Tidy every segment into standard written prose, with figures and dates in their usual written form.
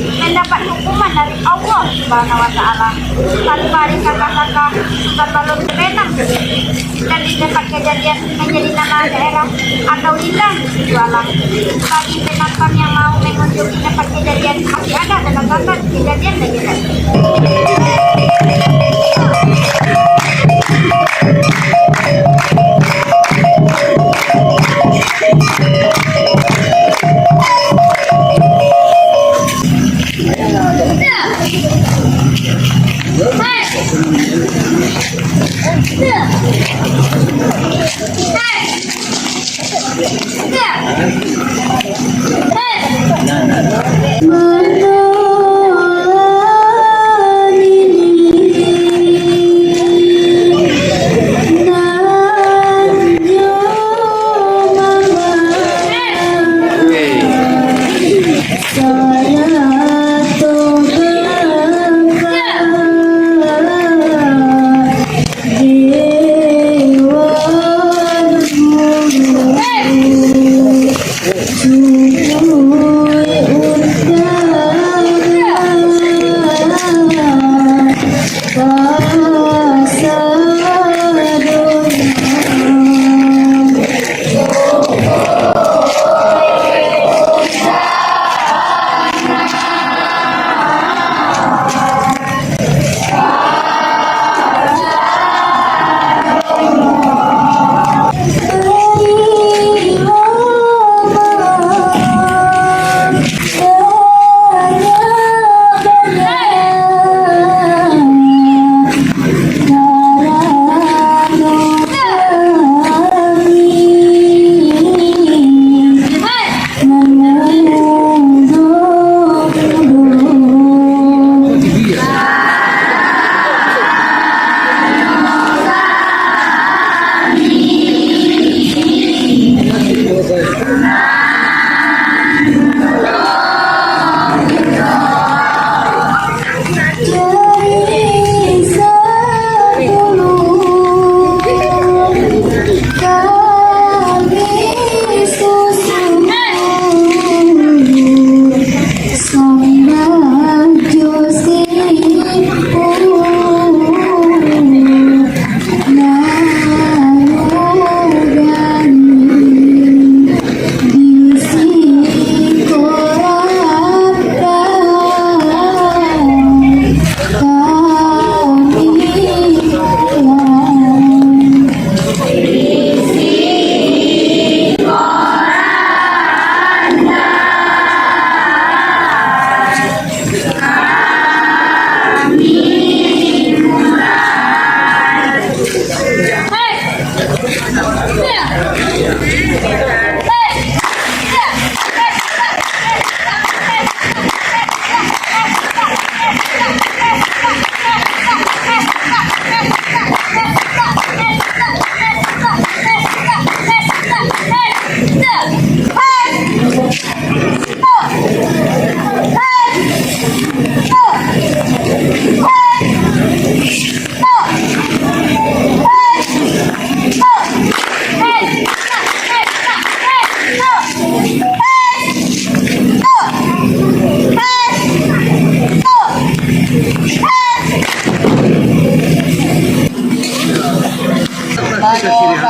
mendapat hukuman dari Allah Subhanahu wa Ta'ala tanpa disangka-sangka Sultan Balun terbenam dan didapat kejadian menjadi nama daerah atau hilang jualan. Bagi penonton yang mau mengunjungi tempat kejadian, masih ada tanda-tanda kejadian legendaris.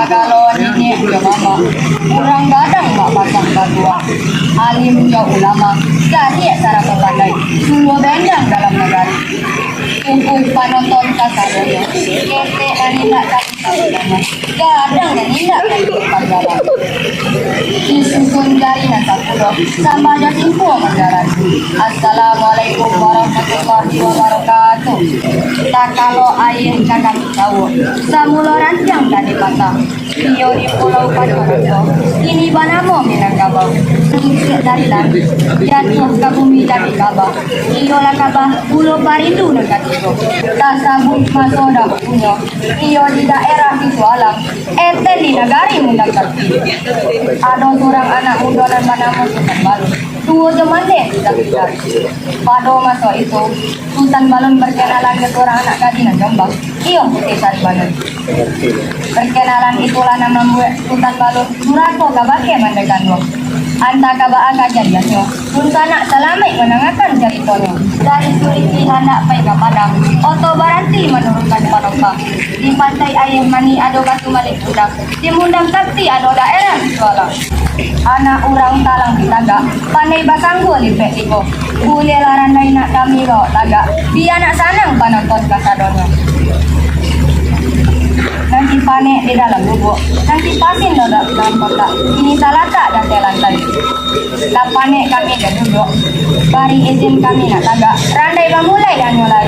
Kalau ini ya mama, kurang gadang mak pasang batuan. Alim ya ulama, jadi cara pandai, sungguh bendang dalam negara. Tunggu panonton kasadoyo, kete anina tak sabana, gadang dan indah dari panggalan. Disusun dari nasapulo, sama ada info panggalan. Assalamualaikum warahmatullahi wabarakatuh. Tak kalau air kakak tahu, samulo ranjang dari patah. Iyo di pulau Padonoso, ini banamo Minangkabau. Singkit dari langit, jatuh ke bumi dari kabah. Iyo lah kabah, pulau Parindu negativo. Tasabut masoda punyo, iyo di daerah itu alam. Ete di negari mundang kerti. Ada seorang anak muda dan banamo Sultan Balun. Tuo jemande tidak tidak. Pada masa itu, Sultan Balun berkenalan ke seorang anak gadis Jombang. Iyo putih sari Balun. Perkenalan itulah nama Sultan Balun. Surako kabake mandekan lo. Anta kabaa kajadiannya. Pun sanak salamai menangakan ceritanya. Dari Suliki hendak pai ke Padang. Oto Baranti menurunkan penumpang. Di pantai Air Mani ado batu malik udang. Di Mundang Sakti ado daerah Suala. Anak orang talang ditagak. Pandai basanggo lipek liko. Boleh larandai nak kami bawa tagak. Di anak sanang penonton kasadonnya. Nanti panek di dalam lubuk, nanti pasin dalam kotak. Ini talata dan telantai. Tak panek kami dah duduk. Bari izin kami nak tagak. Randai memulai dan mulai.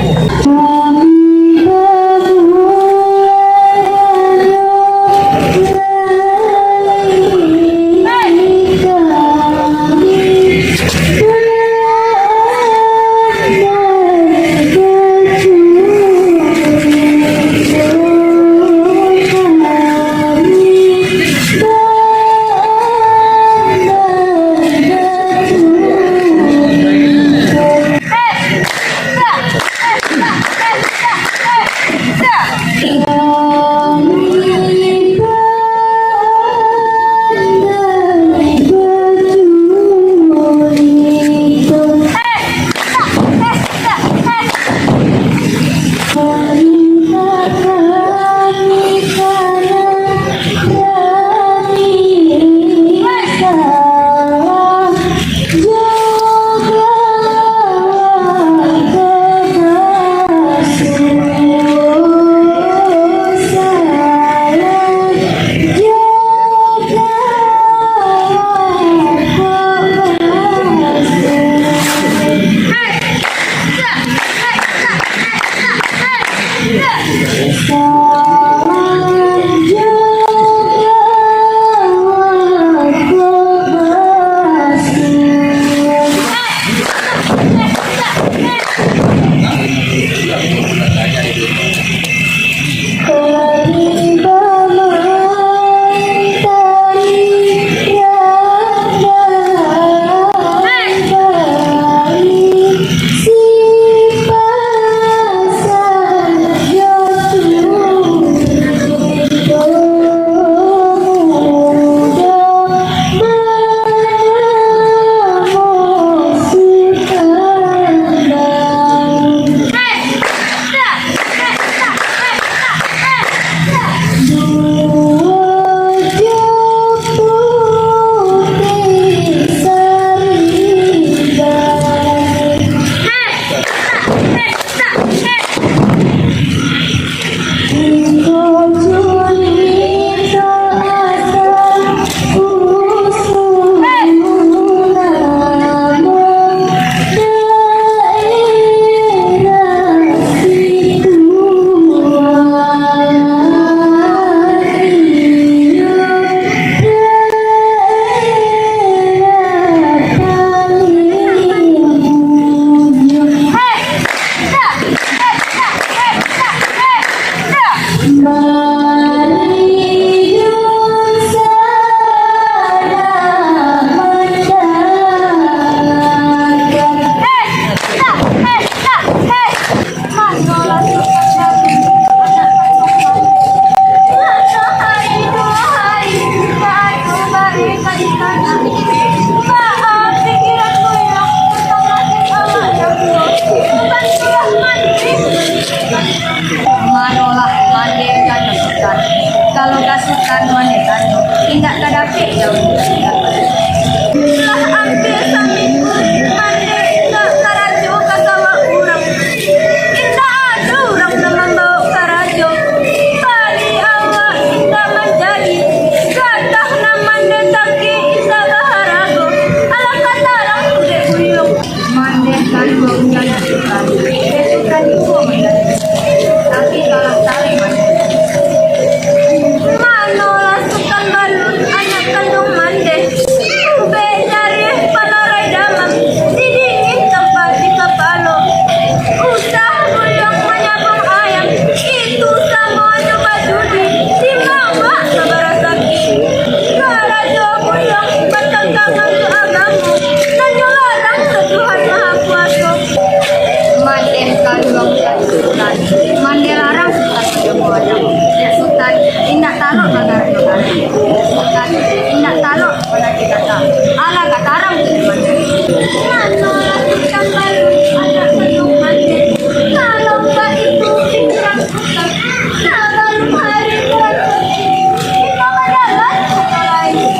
Manolah mandikan sultan. Kalau kasukan mandikan, tidak terdapat jauh. Lah ambil samiku, mandi tak karajo kasawa urang. Indah ada orang teman bawa karajo. Kali awak indah menjadi, gatah naman detaki indah baharago. Ala kata orang kude buyung. Mandikan bukan sultan. Sultan itu menjadi. Tapi kalau tali manolah sultan balut anak kandung mande ube dari palarai dalam didingin tempat di kepala usah buyang menyabung ayam itu sama coba judi di mama sabarasaki karajo buyang batang tangan ke agamu dan nyolarang setuhan maha kuasa mande kandung dan sultan mande larang sultan ya sultan indah talok negara sultan indah talok kata, ala katarang mano sultan baru anak penuh mandi. Kalau mbak itu kurang suka, kalau hari kurang suci, kita berjalan ke lain.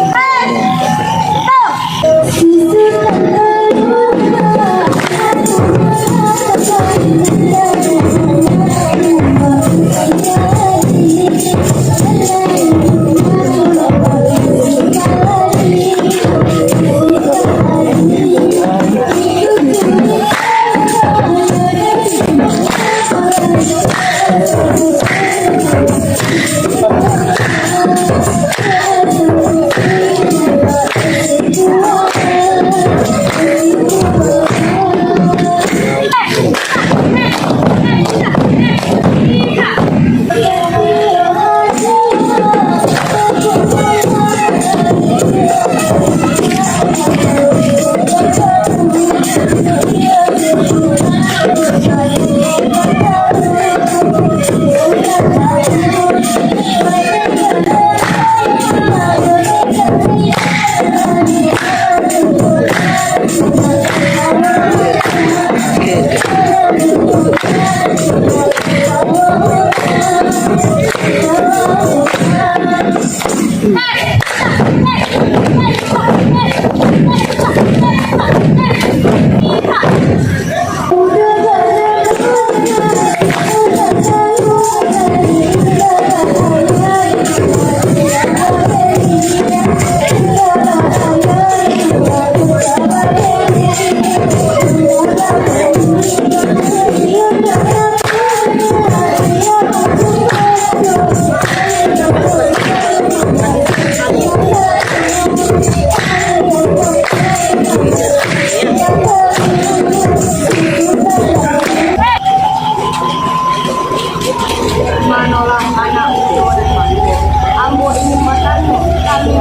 Manolah anak ujo dan mandu, ambo ini matanmu, kami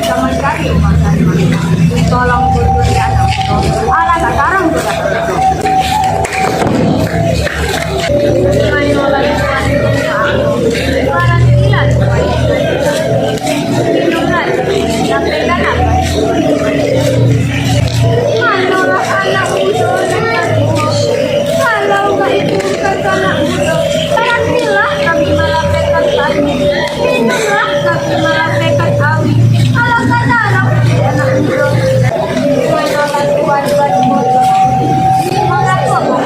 sama sekali makan mandu. Tolong bunuh ya anak ujo, ala katarang juga. Manolah para sembilan, minumlah, sampaikan apa? Manolah anak ujo dan mandu, kalau baik bukan anak ujo. Tarakillah kami malapetkan kami, minumlah kami malapetkan kami. Ala katarang anak ujo, manolah tuan bodoh. Mengaku apa?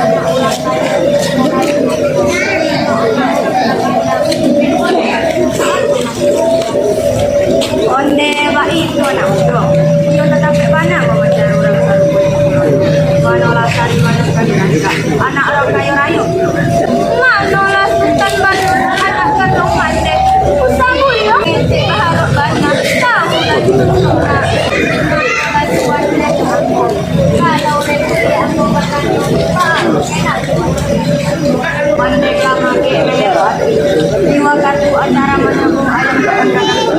Anak ulang onde ba itu anak ujo. Ujo tetap mana memancar orang baru. Manolah tari manungkan naga, anak orang rayu-rayu. Manolah sultan baru anak kandung mande. Usamu ya, ente baharok banyak. Tahu lagi surga. Manolah tuan dan aku. Kalau rezeki aku berkandung, baru enak tuan. Mande lama ke lewat. Jiwa kartu antara menabung ayam keangkatan.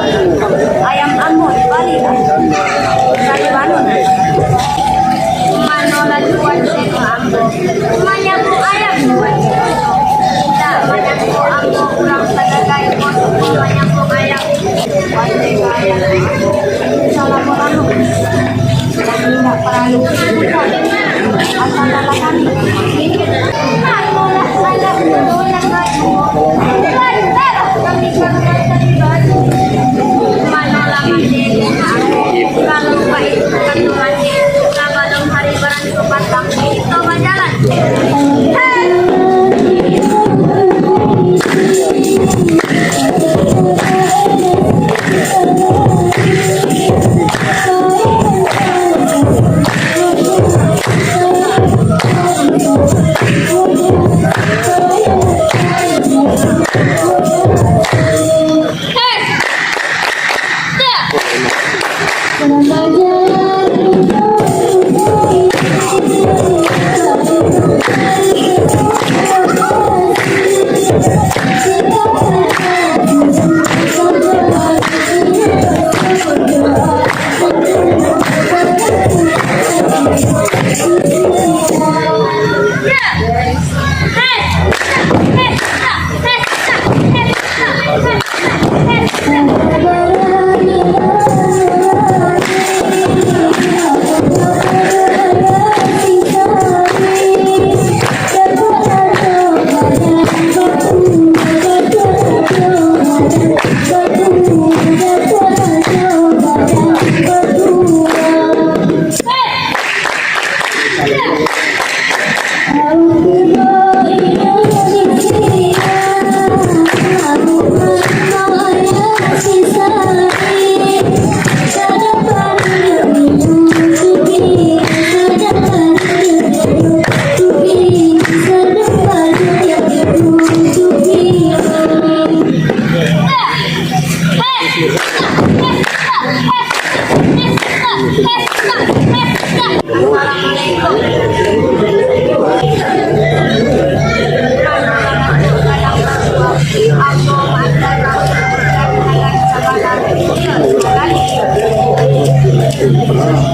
Ayam amon balik. Kali bangun. Manolah tuan seko ambo, manyaku ayam tuan. Tak manyaku ambo kurang sedagai posko manyaku ayam. Wande ayam. Assalamualaikum. Tidak perlu bukan. Assalamualaikum kami. Manolah anak tuan aku. Lantar kami kami baju. Manolah mandiri aku. Kalau baik bukan mandi. Dalam hari barang ke pasang coba jalan.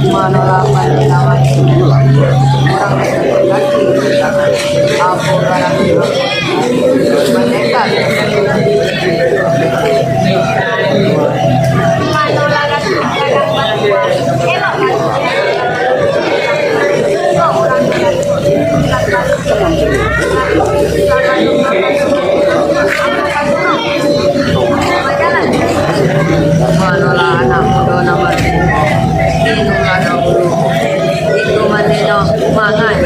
Manolah pandangan orang berkaki aku barang mendekat manolah anak muda nomor inung ada guru itu maneno mangan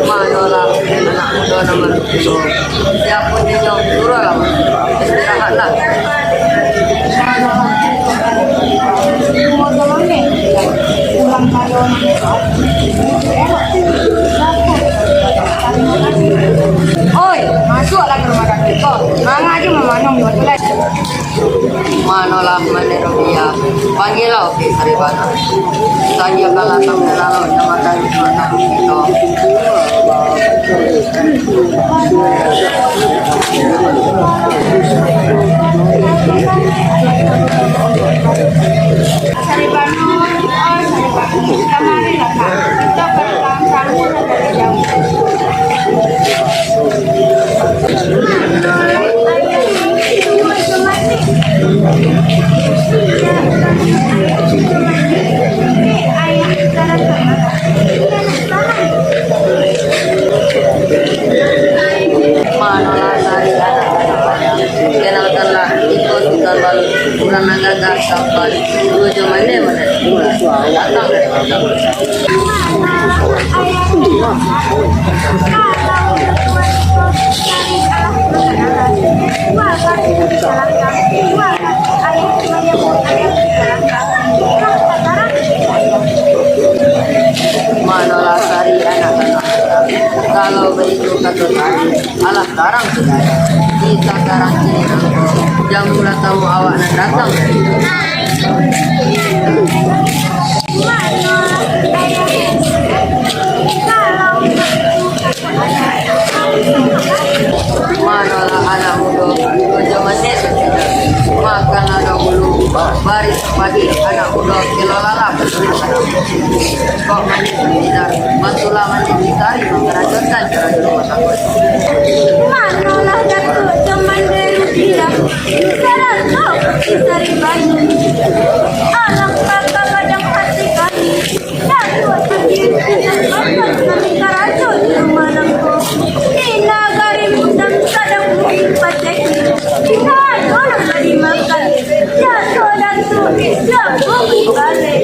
manolah anak muda nomor 10 siapun ninyo turun lah istirahatlah oi masuklah ke rumah kakek kau mangga aja memanong di toilet manolah manero dia panggillah oke saribana saja kalah tamu lalau nama dari mata itu manolah dari anak-anak kenalkanlah itu sudah lalu kurang agak sampai 7 menit datang dari mana manolah dari anak-anak kalau begitu kata tadi alah sekarang sudah kita sekarang ini jangan mula tahu awak nak datang manolah anak muda 7 menit makan ada dulu baris pagi anak muda kelolala kok mandi tidak mantulah mandi dicari mengerajutkan cara di rumah tangga manolah jatuh teman dari dia sekarang kau cari baju anak kakak kadang hati kami jatuh sendiri dan bapak kami karaju di rumah nangku di nagari mudang kadang mungkin paceki kita orang tadi makan jatuh dan tuh Islam bumi balik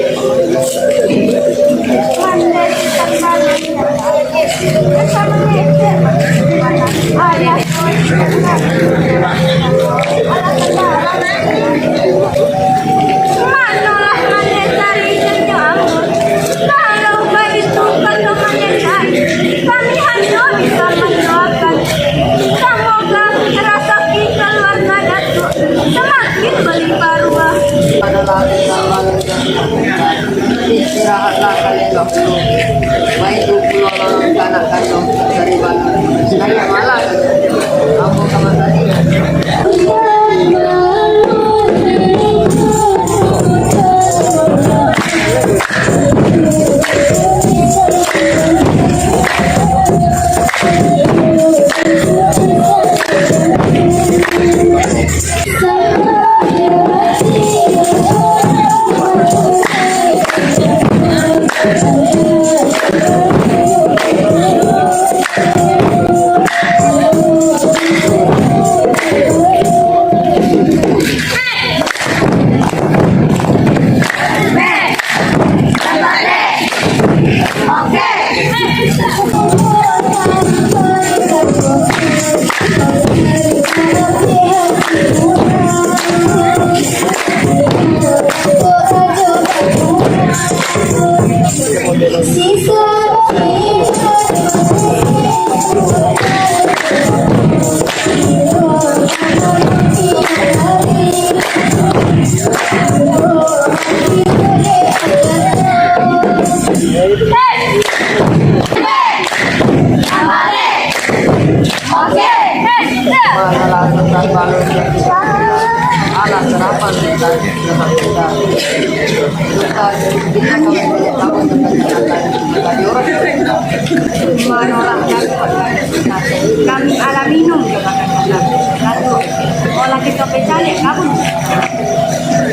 mandiri tanpa bersama ayah Oke. Mengelakukan balon yang alat serapan kita kita kita kalau tidak tahu tentang orang Menolak kami ala minum lalu olah kita pecah kabun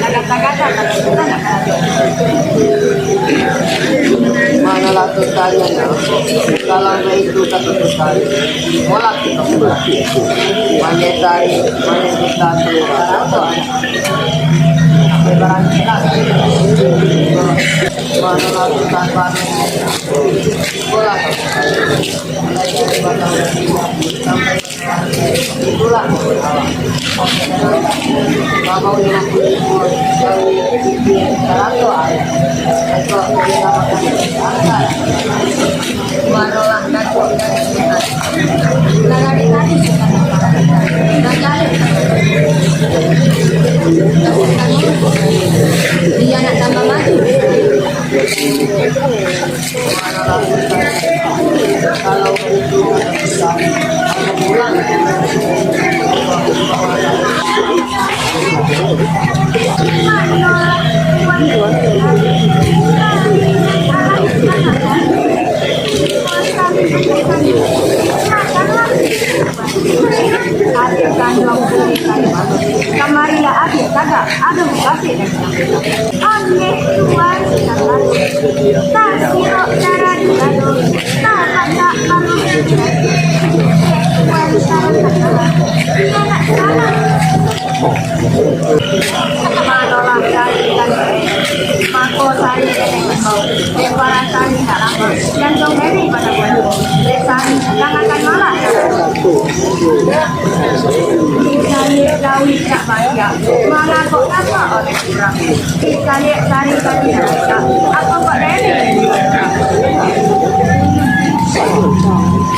kata-kata mengelakukan kalian kalau itu kata sekali molak kita manetari kita barang kita mengelakukan barang molak itulah mau dengan menolak dari tadi dia nak tambah maju kalau itu pulang Kamaria adik kagak ada kasih aneh tuan tak sirok cara dilado tak kata kamu tuan cara kata menolak dari mako sari para sari dalam dan dong ini pada buat sari jangan malah Gawi tak banyak, mana kok apa oleh orang? Kita lihat cari apa kok ini?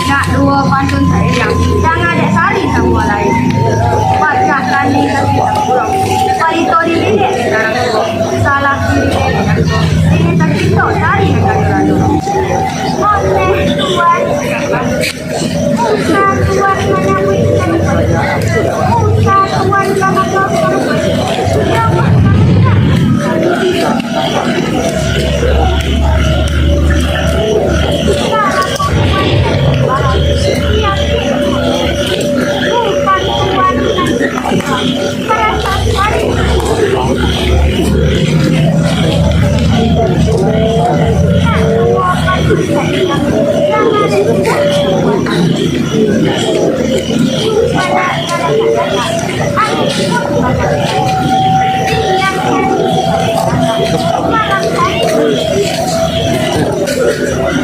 Nak dua pantun saya yang jangan ada sari sama lain. Baca kali pulang. Palito di sini sekarang salah ini tercipta sari negara dulu. Oleh tuan, tuan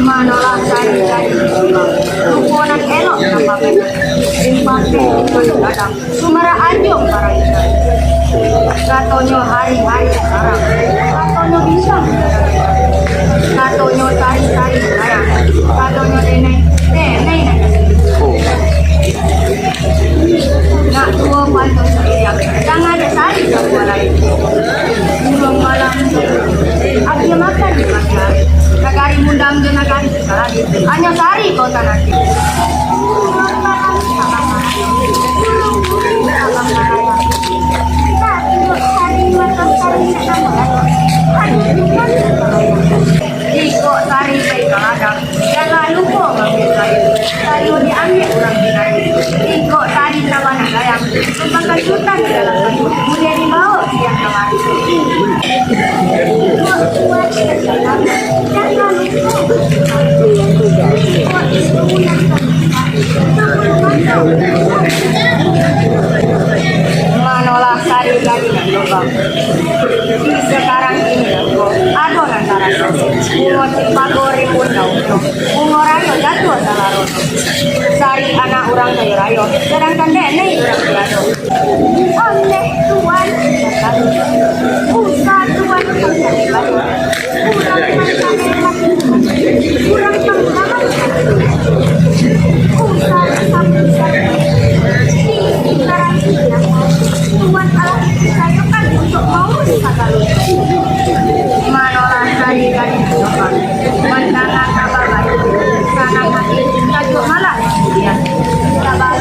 mana menolak cari hubungan elok apa beda simpati kadang sumara anjung para ikan katonyo hari-hari sekarang katonyo bisa katonyo cari-cari sekarang katonyo nenek nak dua pantun sendirian jangan ada sari sama lain belum malam akhirnya makan di pasar nagari mundang dan nagari sekali hanya sari kau tanah Iko sari baik kadang jangan lupa ngambil kayu kayu diambil orang binari iko sari sama nagayang membakar juta di dalam kayu kemudian dibawa siang kemari menolak sari lagi lubang sekarang ini ada antara bungo cipagori pun bungo rayo jatuh salah rono sari anak orang kayu rayo sedangkan nenek orang rayo oleh tuan usaha tuan mencari baru kurang pengalaman usaha sekarang tuan alat saya kan untuk mau sekali menolak dari depan mantangan kabar baik karena hati tajuk malah kemudian kabar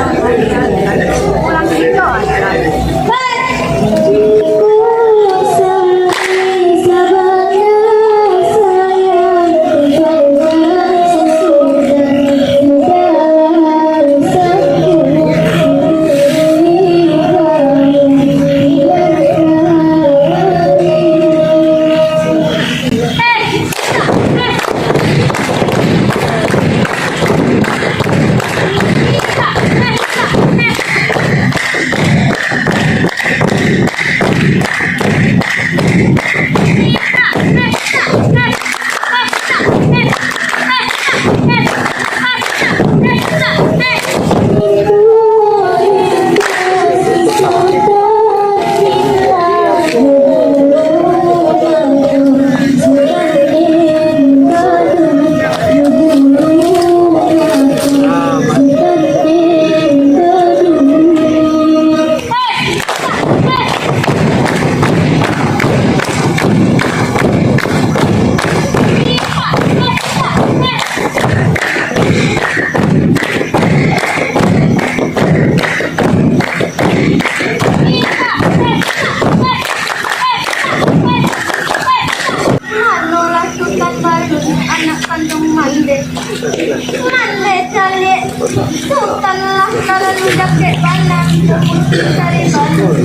kakek pandang cari bahan.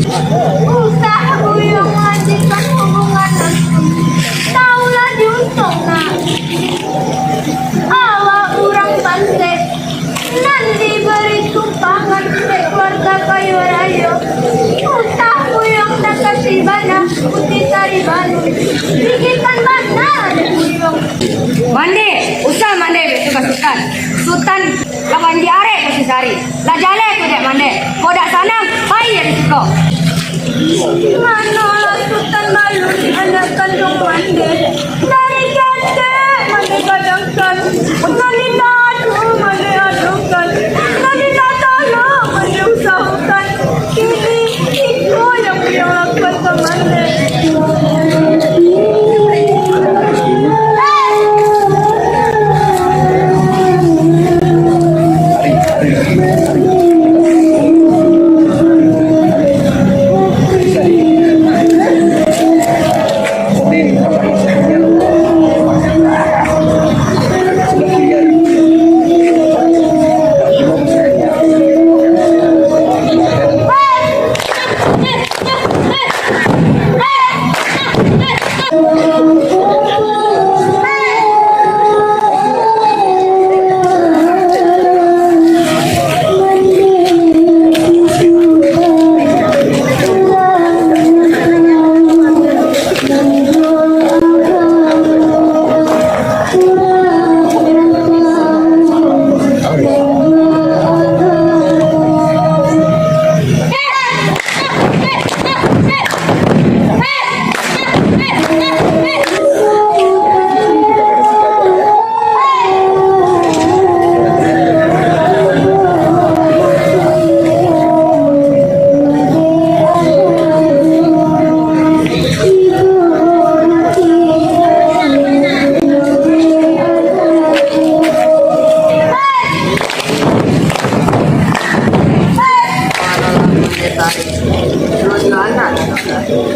Usaha buyung lanjutkan hubungan langsung. Taulah diuntung nak. Awak orang pantai. Nanti beri tumpangan ke keluarga kayu rayo. Usaha buyung tak kasih bana. Putih cari bahan. Bikinkan bana ada buyung. Mande, usah mande betu ka sultan. Sultan lawan di are ko si Sari. La jale ko dek mande. Ko dak sanam, pai ya ko. Manolah sultan balun anak kandung mande. Dari jande mande kadangkan. Nani tadu mande adukan. Nani tatalo mande usahakan. Kini itu yang lakukan ke mande.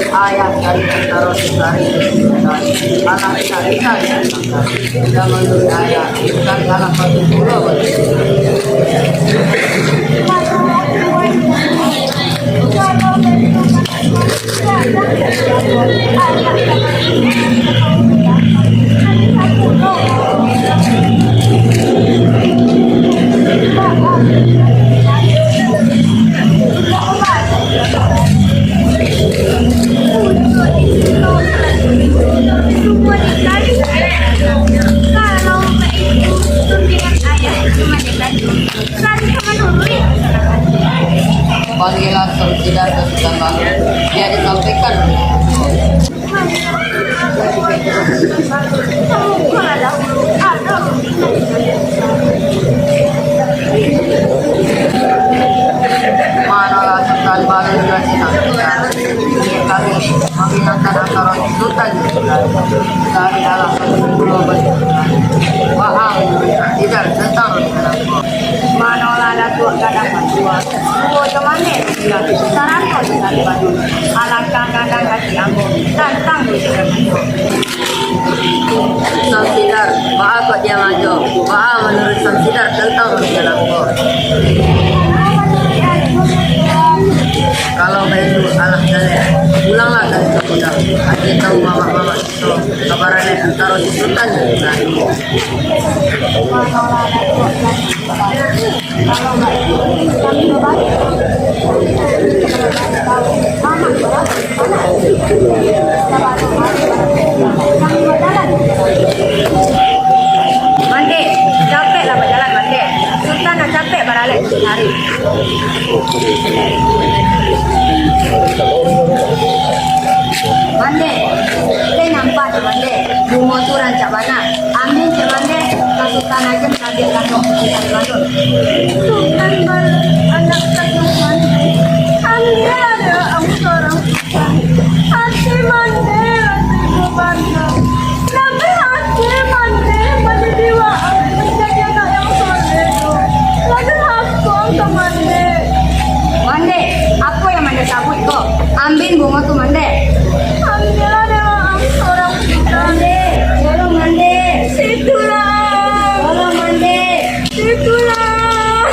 Ayah dari taruh dari anak dari zaman dulu ayah bukan anak satu pulau. Panggilan tidak kesulitan dia disampaikan. Manalah sekali baru juga disampaikan. Kami mengingatkan antara sultan dari alam pulau paham tidak tentang Manolah datuk kadang dua. Dua temannya bilang saran kau dari Bandung. Alat kadang kasih ambo tantang dengan Samsidar, apa dia maju? Apa menurut Samsidar tentang menjalankan? Kalau begitu anak saya pulanglah dari sekolah. Asyik tahu mama itu kabarannya taruh di sultan. Mande, capek lah berjalan mande. Sultan nak capek beralih hari. Mande, kita nampak mande. Bunga tu rancak mana? Ambil je mande. Sultan aja mengambil kantong kita di Bandung. Sultan anak kandung mande. Ambil ada seorang sultan. Hati mande, hati Bandung. Nabi hati mande, mande diwa. Menjadi anak yang soleh. Lalu aku untuk mande. Mande, apa yang mande sabut kok? Ambil bunga tu mande. Ambil ada seorang sultan. Tolong mande. Situlah. Tolong mande. Situlah.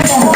Ito